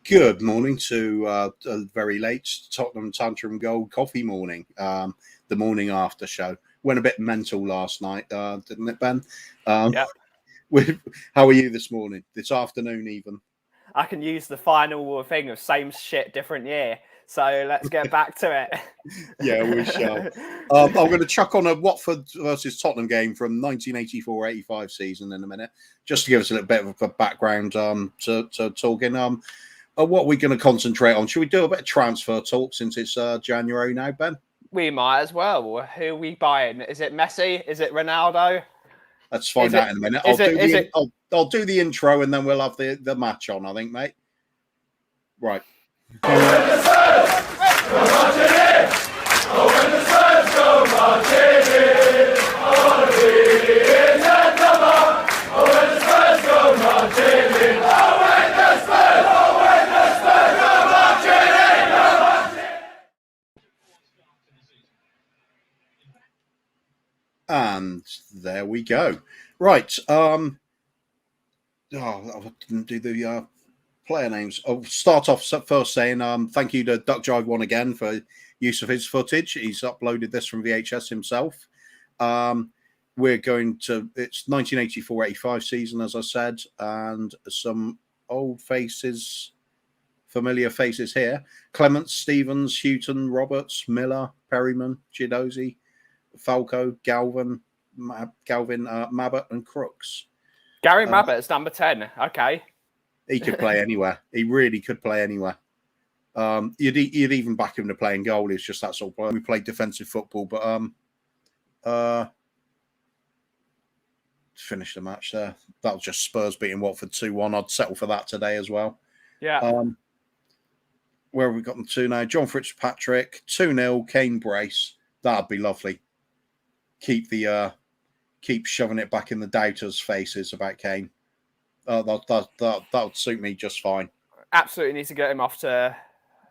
Good morning to a very late Tottenham Tantrum Gold coffee morning. The morning after show went a bit mental last night, didn't it, Ben? Yeah. How are you this morning? This afternoon, even. I can use the final thing of same shit, different year. So let's get back to it. Yeah, we shall. I'm going to chuck on a Watford versus Tottenham game from 1984-85 season in a minute, just to give us a little bit of a background to talking. What are we going to concentrate on? Should we do a bit of transfer talk since it's January now, Ben? We might as well. Who are we buying? Is it Messi? Is it Ronaldo? Let's find out in a minute. I'll do the intro and then we'll have the match on, I think, mate. Right. And there we go. Right. I didn't do the player names. I'll start off first saying thank you to Duck Jive One again for use of his footage. He's uploaded this from VHS himself. We're going to, it's 1984-85 season, as I said, and some old faces, familiar faces here. Clements, Stevens, Houghton, Roberts, Miller, Perryman, Chidozie, Falco, Galvin, Mabbott, and Crooks. Gary Mabbott is number 10. Okay. He could play anywhere. He really could play anywhere. You'd even back him to playing goal. It's just that sort of player. We played defensive football, but finish the match there. That was just Spurs beating Watford 2-1. I'd settle for that today as well. Yeah. Where have we gotten to now? John Fitzpatrick, 2-0, Kane brace. That'd be lovely. Keep shoving it back in the doubters' faces about Kane. That would suit me just fine. Absolutely needs to get him off to,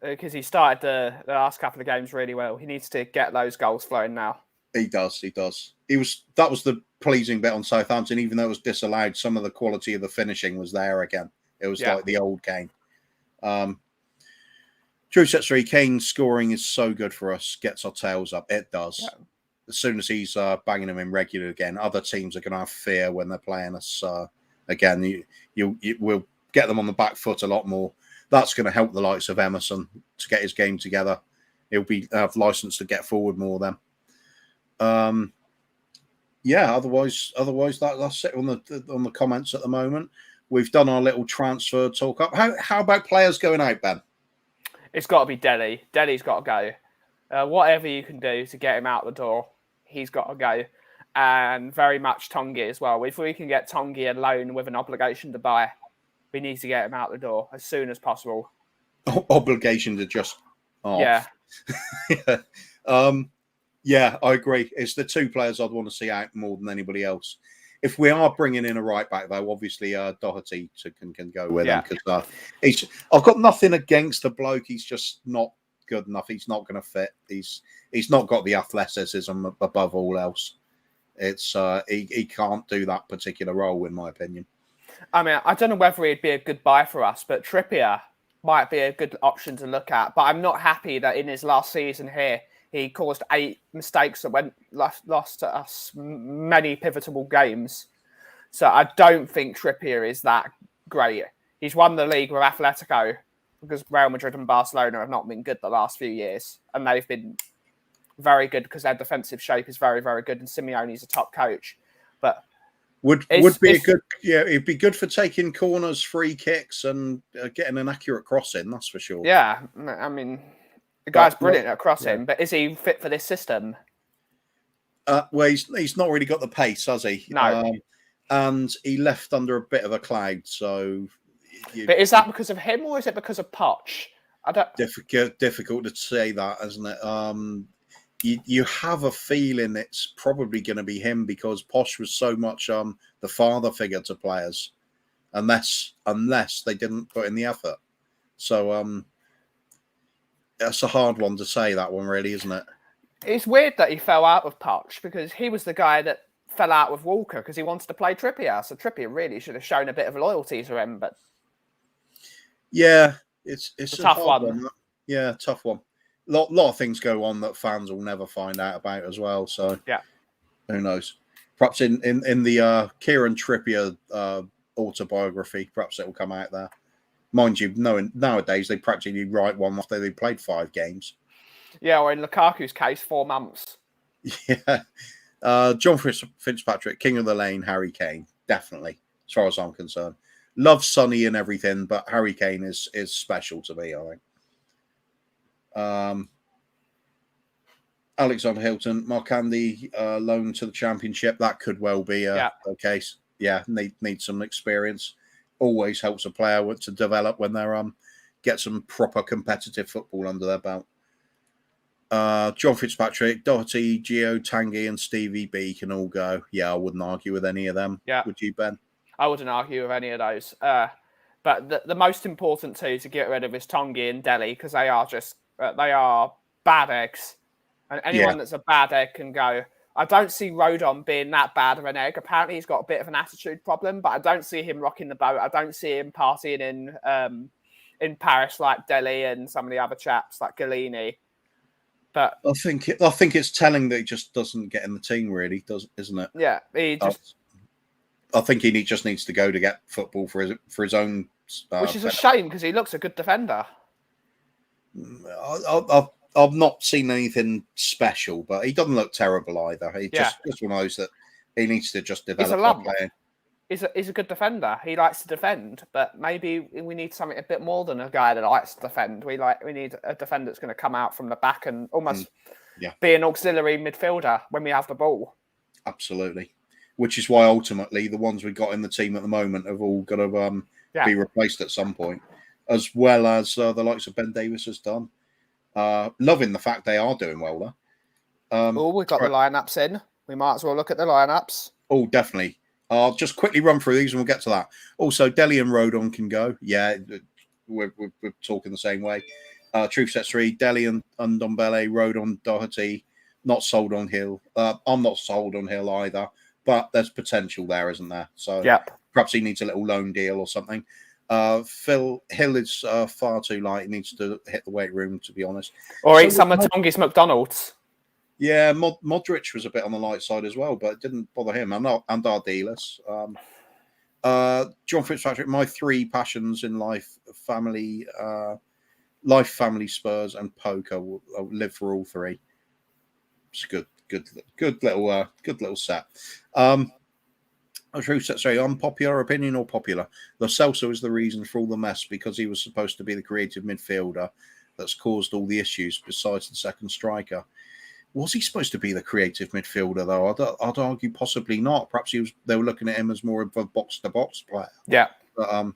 because he started the last couple of games really well. He needs to get those goals flowing now. He does. That was the pleasing bit on Southampton, even though it was disallowed. Some of the quality of the finishing was there again. It was like the old Kane. True set 3, Kane's scoring is so good for us. Gets our tails up. It does. Yeah. As soon as he's banging them in regular again, other teams are going to have fear when they're playing us again. You will get them on the back foot a lot more. That's going to help the likes of Emerson to get his game together. He'll have license to get forward more then. Otherwise that's it on the comments at the moment. We've done our little transfer talk up. How about players going out, Ben? It's got to be Dele. Dele's got to go. Whatever you can do to get him out the door, he's got to go. And very much Tongi as well. If we can get Tongi alone with an obligation to buy, we need to get him out the door as soon as possible. Obligation to just off. Yeah. Yeah, I agree. It's the two players I'd want to see out more than anybody else. If we are bringing in a right back, though, obviously Doherty can go with him because I've got nothing against the bloke. He's just not good enough. He's not going to fit. He's not got the athleticism above all else. It's he can't do that particular role, in my opinion. I mean, I don't know whether he'd be a good buy for us, but Trippier might be a good option to look at. But I'm not happy that in his last season here, he caused 8 mistakes that lost to us many pivotal games. So I don't think Trippier is that great. He's won the league with Atletico because Real Madrid and Barcelona have not been good the last few years. And they've been very good because their defensive shape is very, very good. And Simeone's a top coach. But it'd be good for taking corners, free kicks and getting an accurate cross in, that's for sure. Yeah, I mean... The guy's brilliant at crossing, but is he fit for this system? Well, he's not really got the pace, has he? No. And he left under a bit of a cloud, so... But is that because of him or is it because of Poch? I don't... Difficult to say that, isn't it? You have a feeling it's probably going to be him because Poch was so much the father figure to players, unless they didn't put in the effort. So... That's a hard one to say, that one, really, isn't it? It's weird that he fell out with Poch because he was the guy that fell out with Walker because he wanted to play Trippier. So Trippier really should have shown a bit of loyalty to him. But yeah, It's a a tough hard one. one. Yeah, tough one. Lot of things go on that fans will never find out about as well. So Yeah. who knows? Perhaps in the Kieran Trippier autobiography, perhaps it will come out there. Mind you, knowing nowadays they practically write one after they played 5 games. Yeah, or in Lukaku's case, 4 months. Yeah. John Fitzpatrick, King of the Lane, Harry Kane, definitely, as far as I'm concerned. Love Sonny and everything, but Harry Kane is special to me, I think. Alexander Hilton, Mark Andy, loan to the Championship. That could well be a case. Yeah, need some experience. Always helps a player to develop when they're get some proper competitive football under their belt. John Fitzpatrick, Doherty, Gio, Tanguy, and Stevie B can all go. Yeah, I wouldn't argue with any of them. Yeah. Would you, Ben? I wouldn't argue with any of those. But the most important two to get rid of is Tanguy and Dele, because they are bad eggs. And anyone that's a bad egg can go. I don't see Rodon being that bad of an egg. Apparently, he's got a bit of an attitude problem, but I don't see him rocking the boat. I don't see him partying in Paris like Dele and some of the other chaps like Galini. But I think it's telling that he just doesn't get in the team, really, isn't it? Yeah, he just. I think he just needs to go to get football for his own. Which is a shame because he looks a good defender. I've not seen anything special, but he doesn't look terrible either. He just one of those that he needs to just develop. He's a good defender. He likes to defend, but maybe we need something a bit more than a guy that likes to defend. We need a defender that's going to come out from the back and almost be an auxiliary midfielder when we have the ball. Absolutely. Which is why ultimately the ones we've got in the team at the moment have all got to be replaced at some point, as well as the likes of Ben Davies has done. Loving the fact they are doing well there. We've got the lineups in. We might as well look at the lineups. Oh, definitely. I'll just quickly run through these and we'll get to that. Also, Dele and Rodon can go. Yeah, we're talking the same way. Truth sets 3, Dele and Ndombele, Rodon, Doherty. Not sold on Hill. I'm not sold on Hill either, but there's potential there, isn't there? So perhaps he needs a little loan deal or something. Phil Hill is far too light. He needs to hit the weight room, to be honest. Or eat some of Tongi's McDonald's. Yeah, Modric was a bit on the light side as well, but it didn't bother him. And Ardiles. John Fitzpatrick, my 3 passions in life: family, family, Spurs, and poker. I'll live for all 3. It's good little set. Sorry, unpopular opinion or popular? Lo Celso is the reason for all the mess because he was supposed to be the creative midfielder that's caused all the issues besides the second striker. Was he supposed to be the creative midfielder, though? I'd argue possibly not. Perhaps they were looking at him as more of a box-to-box player. Yeah. But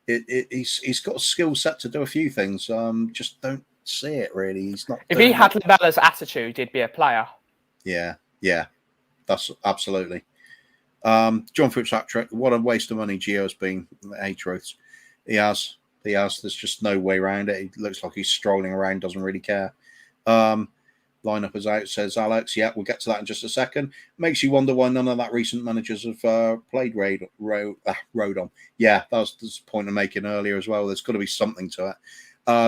he's got a skill set to do a few things. Just don't see it, really. He's not. If he had Labella's attitude, he'd be a player. Yeah. That's absolutely. John Fitzpatrick, what a waste of money Gio's been. Truths. He has. There's just no way around it. He looks like he's strolling around, doesn't really care. Lineup is out, says Alex. Yeah, we'll get to that in just a second. Makes you wonder why none of that recent managers have played Rodon. Yeah, that was the point I'm making earlier as well. There's got to be something to it.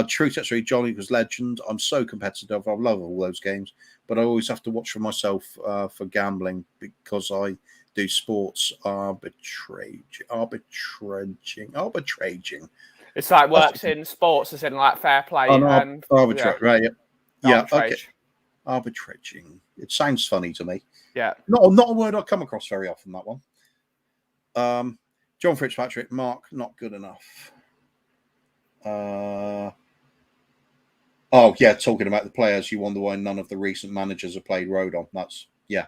True Tetsury, Johnny was legend. I'm so competitive. I love all those games, but I always have to watch for myself for gambling because I do sports arbitraging. It's like works in sports, as in like fair play and arbitrage, right? Yeah, okay. Arbitrage. Arbitraging. It sounds funny to me. Yeah. Not a word I come across very often, that one. John Fitzpatrick, Mark, not good enough. Talking about the players, you wonder why none of the recent managers have played Rodon. That's Yeah.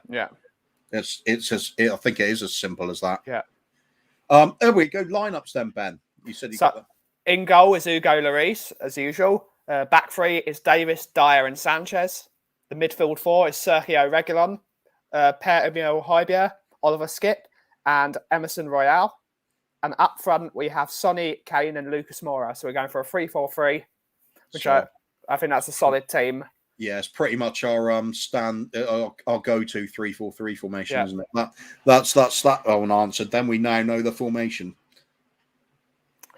I think it is as simple as that. Yeah. There we go. Lineups then, Ben. You said you got them. In goal is Hugo Lloris, as usual. Back 3 is Davis, Dyer, and Sanchez. The midfield 4 is Sergio Reguilon, Pierre-Emile Højbjerg, Oliver Skip, and Emerson Royale. And up front, we have Sonny, Kane, and Lucas Moura. So we're going for a 3-4-3, which I think that's a solid team. Yeah, it's pretty much our our go-to 3-4-3 formation, isn't it? That's that one answered. Then we now know the formation.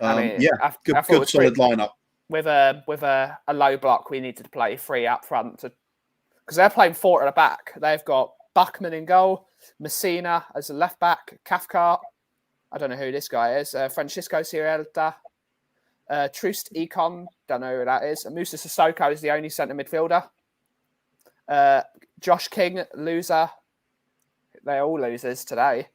I mean, Yeah, I good thought it was solid pretty, lineup. with a low block. We needed to play 3 up front because they're playing 4 at the back. They've got Buckman in goal, Messina as a left back, Cathcart. I don't know who this guy is. Francisco Sierra, Troost Econ. Don't know who that is. And Musa Sissoko is the only centre midfielder. Josh King, loser. They're all losers today.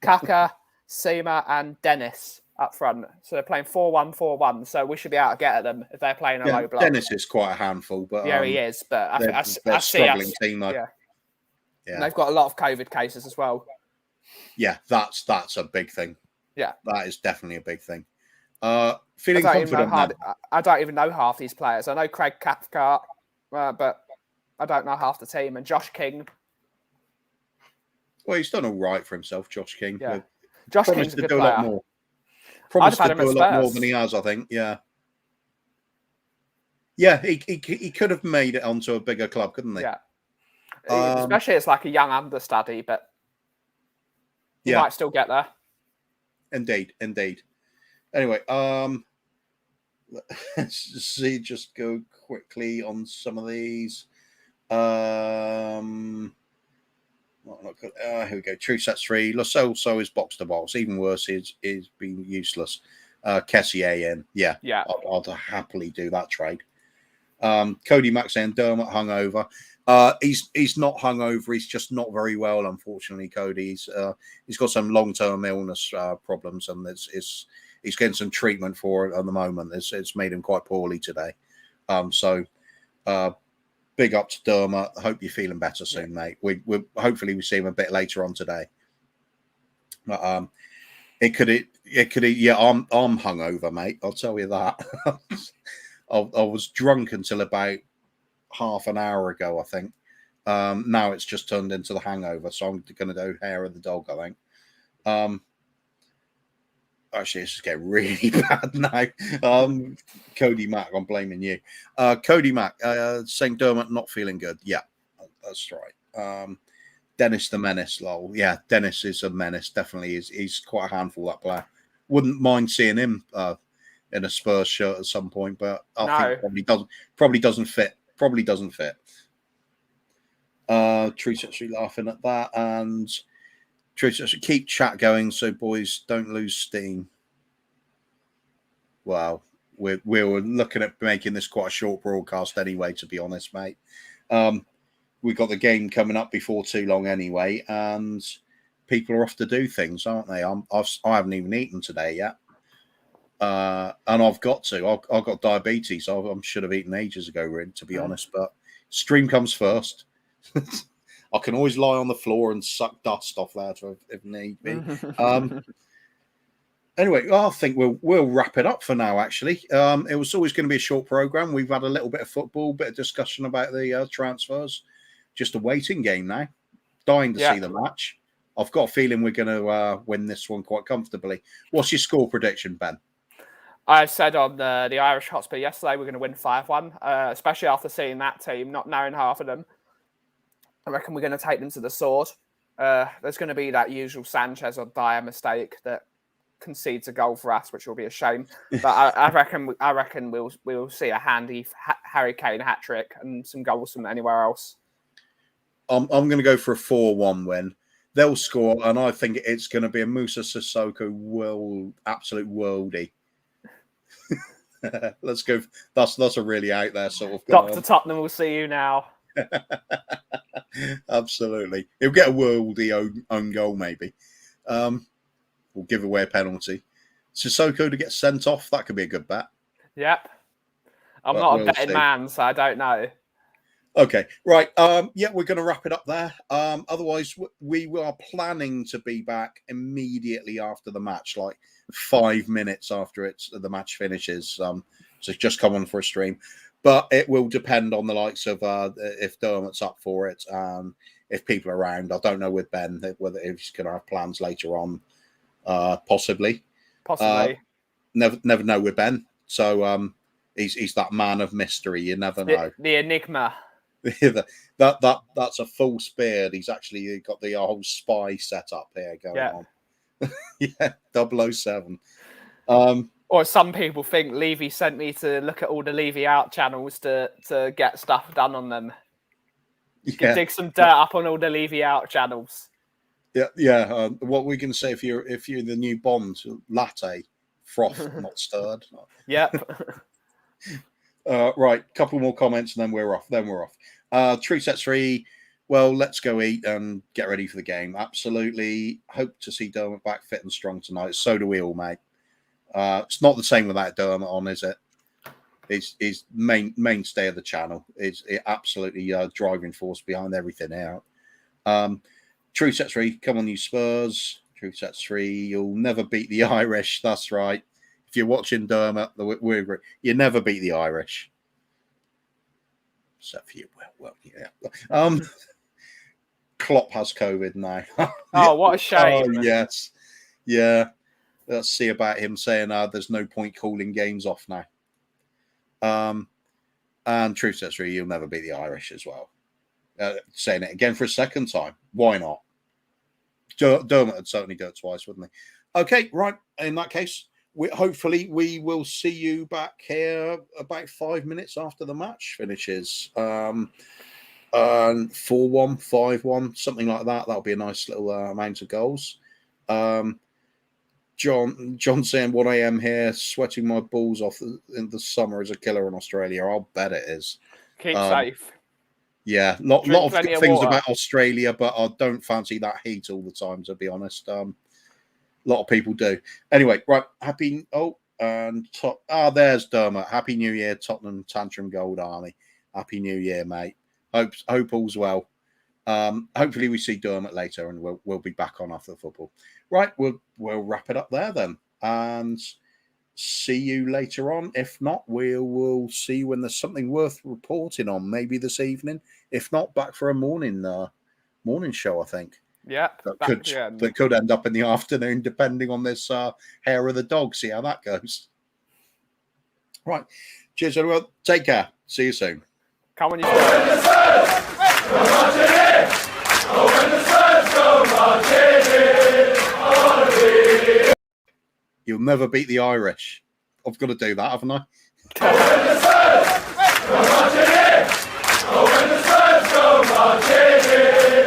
Kaka, Seema, and Dennis up front. So they're playing 4-1-4-1. So we should be able to get at them if they're playing a low block. Dennis is quite a handful, but Yeah, he is. But they're I a see struggling us. team, though. Yeah. Yeah. And they've got a lot of COVID cases as well. Yeah, that's a big thing. Yeah. That is definitely a big thing. Feeling confident now. I don't even know half these players. I know Craig Cathcart, but I don't know half the team. And Josh King. Well, he's done all right for himself, Josh King. Yeah. Josh King's a good player. A lot more. Promised I'd to have had do him a at lot more Spurs. than he has, I think. Yeah. Yeah, he could have made it onto a bigger club, couldn't he? Yeah. Especially it's like a young understudy, but he might still get there. Indeed. Anyway, let's see, just go quickly on some of these. Here we go. True sets 3. Lo Celso is box to box. Even worse is being useless. Kessier in. Yeah. I'd happily do that trade. Cody Mack saying Dermot hungover. He's not hungover. He's just not very well, unfortunately. Cody. He's got some long-term illness problems, and he's getting some treatment for it at the moment. It's made him quite poorly today. So big up to Dermot. I hope you're feeling better soon, mate. We hopefully we see him a bit later on today. But it could. Yeah, I'm hungover, mate. I'll tell you that. I was drunk until about half an hour ago, I think. Now it's just turned into the hangover, so I'm going to do hair of the dog, I think. Actually, it's just getting really bad now. Cody Mack, I'm blaming you. Cody Mack, saying Dermot not feeling good. Yeah, that's right. Dennis the Menace, lol. Yeah, Dennis is a menace. Definitely is. He's quite a handful, that player. Wouldn't mind seeing him in a Spurs shirt at some point, but I think probably doesn't fit. Probably doesn't fit. Tree's actually laughing at that, and Tree's actually keep chat going so boys don't lose steam. Wow, we were looking at making this quite a short broadcast anyway, to be honest, mate. We've got the game coming up before too long anyway, and people are off to do things, aren't they? I haven't even eaten today yet. And I've got to. I've got diabetes. I should have eaten ages ago, really, to be honest. But stream comes first. I can always lie on the floor and suck dust off there if need be. Anyway, I think we'll wrap it up for now. Actually, it was always going to be a short program. We've had a little bit of football, bit of discussion about the transfers. Just a waiting game now. Dying to see the match. I've got a feeling we're going to win this one quite comfortably. What's your score prediction, Ben? I said on the Irish Hotspur yesterday we're going to win 5-1, especially after seeing that team, not knowing half of them. I reckon we're going to take them to the sword. There's going to be that usual Sanchez or Dyer mistake that concedes a goal for us, which will be a shame. But I reckon we'll see a handy Harry Kane hat trick and some goals from anywhere else. I'm going to go for a 4-1 win. They'll score, and I think it's going to be a Musa Sissoko absolute worldie. Let's go. That's a really out there sort of. Dr. Tottenham will see you now. Absolutely, he'll get a worldie own goal maybe. We'll give away a penalty. Sissoko to get sent off. That could be a good bet. Yep. I'm not a betting man, so I don't know. Okay, right. Yeah, we're going to wrap it up there. Otherwise, we are planning to be back immediately after the match, like 5 minutes after the match finishes. So just come on for a stream. But it will depend on the likes of if Dermot's up for it, if people are around. I don't know with Ben whether if he's going to have plans later on. Possibly. Never know with Ben. So he's that man of mystery. You never know. The enigma. That's a false beard. He's actually got the whole spy setup here going on. Yeah, 007. All Or some people think Levy sent me to look at all the Levy out channels to get stuff done on them. You can dig some dirt up on all the Levy out channels. Yeah. What we can say if you're the new Bond, latte, froth, not stirred. Yep. Right, couple more comments and then we're off. True Sets 3. Well, let's go eat and get ready for the game. Absolutely. Hope to see Dermot back fit and strong tonight. So do we all, mate. It's not the same without Dermot on, is it? He's mainstay of the channel. Is absolutely driving force behind everything here. True Sets 3, come on, you Spurs. True Sets 3, you'll never beat the Irish. That's right. If you're watching Dermot, we agree. You never beat the Irish. Except for you. Well, yeah. Klopp has COVID now. Oh, what a shame. Oh, yes. Yeah. Let's see about him saying there's no point calling games off now. And True Sets 3, you'll never beat the Irish as well. Saying it again for a second time. Why not? Dermot would certainly do it twice, wouldn't he? Okay, right. In that case, hopefully we will see you back here about 5 minutes after the match finishes. 4-1, 5-1, something like that. That'll be a nice little amount of goals. John saying 1 a.m. here, sweating my balls off in the summer as a killer in Australia. I'll bet it is. Keep safe. Yeah, lot of good things about Australia, but I don't fancy that heat all the time, to be honest. A lot of people do. Anyway, right. There's Dermot. Happy New Year, Tottenham Tantrum Gold Army. Happy New Year, mate. Hope all's well. Hopefully we see Dermot later, and we'll be back on after the football. Right, we'll wrap it up there then, and see you later on. If not, we'll see you when there's something worth reporting on, maybe this evening. If not, back for a morning show, I think. Yeah, that could end up in the afternoon, depending on this hair of the dog. See how that goes. Right, cheers everyone. Take care. See you soon. Come on, you. You'll never beat the Irish. I've got to do that, haven't I? When the Spurs go marching in,